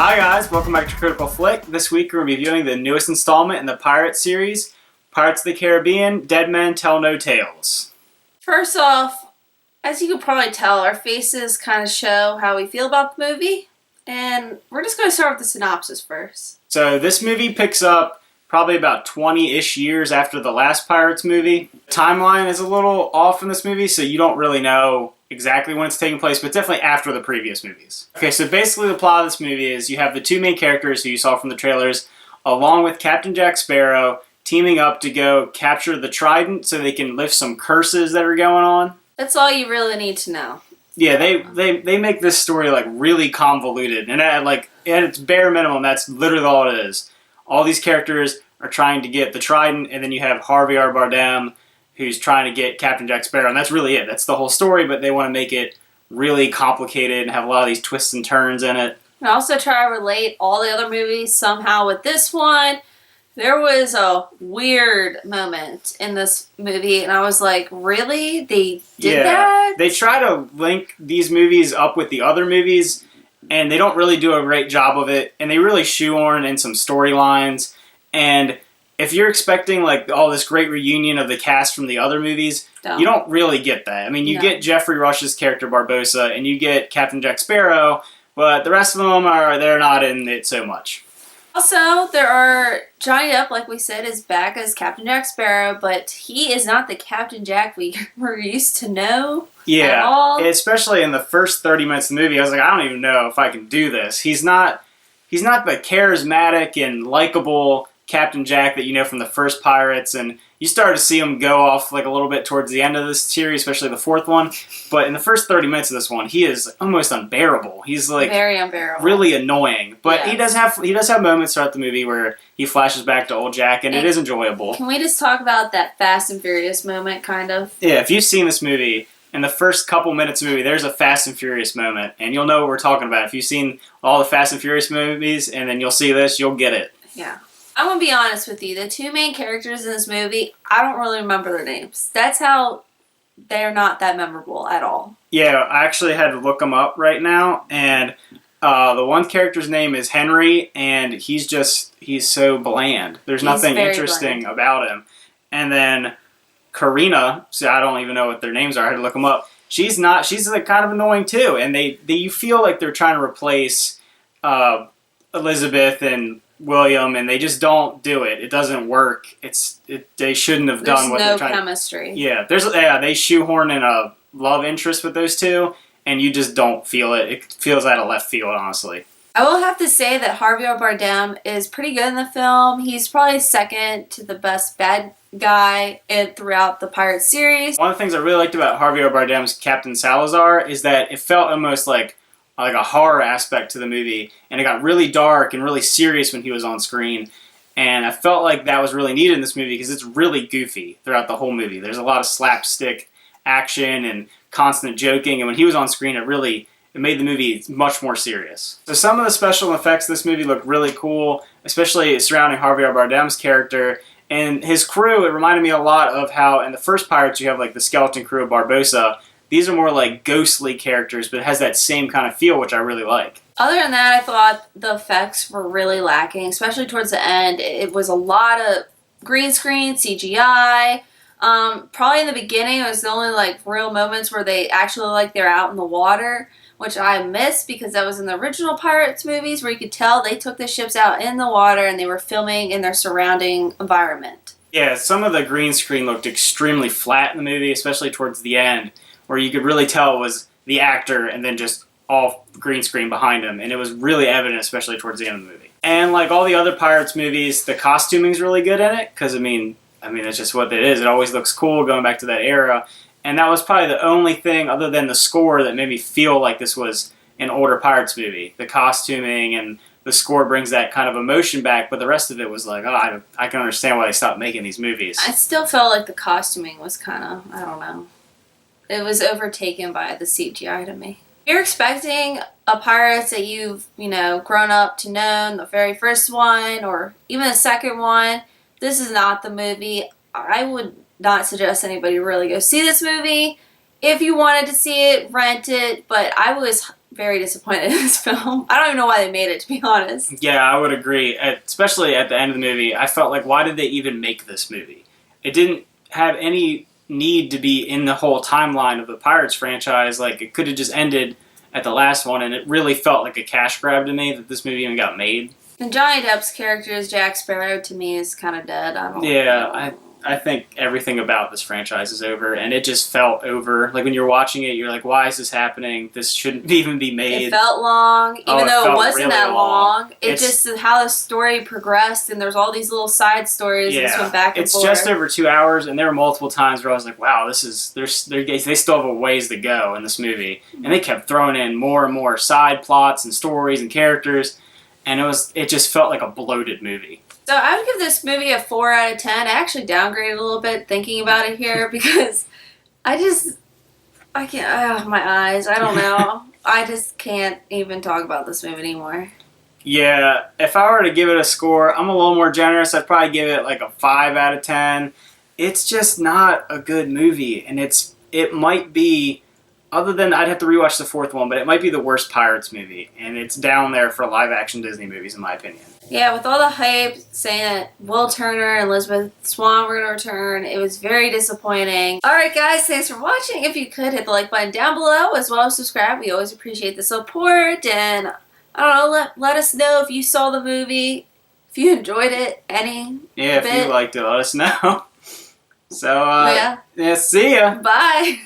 Hi guys, welcome back to Critical Flick. This week we're reviewing the newest installment in the Pirate series, Pirates of the Caribbean, Dead Men Tell No Tales. First off, as you can probably tell, our faces kind of show how we feel about the movie. And we're just going to start with the synopsis first. So this movie picks up probably about 20-ish years after the last Pirates movie. The timeline is a little off in this movie, so you don't really know exactly when it's taking place, but definitely after the previous movies. Okay, so basically the plot of this movie is you have the two main characters who you saw from the trailers, along with Captain Jack Sparrow, teaming up to go capture the Trident so they can lift some curses that are going on. That's all you really need to know. Yeah, they make this story like really convoluted, and at its bare minimum, that's literally all it is. All these characters are trying to get the Trident, and then you have Harvey Bardem, who's trying to get Captain Jack Sparrow, and that's really it. That's the whole story, but they want to make it really complicated and have a lot of these twists and turns in it. And also try to relate all the other movies somehow with this one. There was a weird moment in this movie, and I was like, really? They did that? They try to link these movies up with the other movies, and they don't really do a great job of it, and they really shoehorn in some storylines. And if you're expecting like all this great reunion of the cast from the other movies, you don't really get that. I mean, you get Jeffrey Rush's character Barbossa, and you get Captain Jack Sparrow, but the rest of them they're not in it so much. Also, there are Johnny Depp, like we said, is back as Captain Jack Sparrow, but he is not the Captain Jack we were used to know at all. Especially in the first 30 minutes of the movie, I was like, I don't even know if I can do this. He's not the charismatic and likable Captain Jack that you know from the first Pirates, and you started to see him go off like a little bit towards the end of this series, especially the fourth one. But in the first 30 minutes of this one, he is almost unbearable. He's like very unbearable, really annoying. But he does have moments throughout the movie where he flashes back to old Jack, and it is enjoyable. Can we just talk about that Fast and Furious moment, kind of? Yeah, if you've seen this movie, in the first couple minutes of the movie, there's a Fast and Furious moment, and you'll know what we're talking about. If you've seen all the Fast and Furious movies, and then you'll see this, you'll get it. Yeah. I'm going to be honest with you. The two main characters in this movie, I don't really remember their names. That's how they're not that memorable at all. Yeah, I actually had to look them up right now, and the one character's name is Henry, and he's so bland. There's nothing interesting about him. And then Karina, so I don't even know what their names are. I had to look them up. She's like kind of annoying too, and you feel like they're trying to replace Elizabeth and William, and they just don't do it. It doesn't work. They shouldn't have done what they're trying. There's no chemistry. Yeah, they shoehorn in a love interest with those two, and you just don't feel it. It feels out of left field, honestly. I will have to say that Harvey Bardem is pretty good in the film. He's probably second to the best bad guy throughout the Pirates series. One of the things I really liked about Harvey Bardem's Captain Salazar is that it felt almost like a horror aspect to the movie, and it got really dark and really serious when he was on screen, and I felt like that was really needed in this movie because it's really goofy throughout the whole movie. There's a lot of slapstick action and constant joking, and when he was on screen, it made the movie much more serious. So some of the special effects in this movie look really cool, especially surrounding Harvey Bardem's character and his crew. It reminded me a lot of how in the first Pirates you have like the skeleton crew of Barbossa. These are more like ghostly characters, but it has that same kind of feel, which I really like. Other than that, I thought the effects were really lacking, especially towards the end. It was a lot of green screen, CGI. Probably in the beginning, it was the only like real moments where they actually they're out in the water, which I missed because that was in the original Pirates movies where you could tell they took the ships out in the water and they were filming in their surrounding environment. Yeah, some of the green screen looked extremely flat in the movie, especially towards the end, where you could really tell it was the actor and then just all green screen behind him. And it was really evident, especially towards the end of the movie. And like all the other Pirates movies, the costuming's really good in it, because I mean, that's just what it is. It always looks cool going back to that era. And that was probably the only thing, other than the score, that made me feel like this was an older Pirates movie. The costuming and the score brings that kind of emotion back, but the rest of it was like, oh, I can understand why they stopped making these movies. I still felt like the costuming was kind of, I don't know. It was overtaken by the CGI to me. If you're expecting a Pirates that you've, grown up to know, the very first one or even the second one, this is not the movie. I would not suggest anybody really go see this movie. If you wanted to see it, rent it, but I was very disappointed in this film. I don't even know why they made it, to be honest. Yeah, I would agree. Especially at the end of the movie, I felt like, why did they even make this movie? It didn't have any need to be in the whole timeline of the Pirates franchise. Like, it could have just ended at the last one, and it really felt like a cash grab to me that this movie even got made. And Johnny Depp's character as Jack Sparrow, to me, is kind of dead. I don't Yeah, I think everything about this franchise is over, and it just felt over. Like, when you're watching it, you're like, why is this happening? This shouldn't even be made. It felt long, even though it wasn't really that long. It's just how the story progressed, and there's all these little side stories and this went back and forth. It's just over 2 hours, and there were multiple times where I was like, wow, they still have a ways to go in this movie. And they kept throwing in more and more side plots and stories and characters, and it just felt like a bloated movie. So I would give this movie a 4 out of 10. I actually downgraded a little bit thinking about it here because I can't, my eyes, I don't know. I just can't even talk about this movie anymore. Yeah, if I were to give it a score, I'm a little more generous. I'd probably give it like a 5 out of 10. It's just not a good movie, and it might be, other than I'd have to rewatch the fourth one, but it might be the worst Pirates movie, and it's down there for live-action Disney movies, in my opinion. Yeah, with all the hype saying that Will Turner and Elizabeth Swann were going to return, it was very disappointing. Alright guys, thanks for watching. If you could, hit the like button down below, as well as subscribe. We always appreciate the support, and I don't know, let us know if you saw the movie, if you enjoyed it, if you liked it, let us know. So, yeah, see ya. Bye.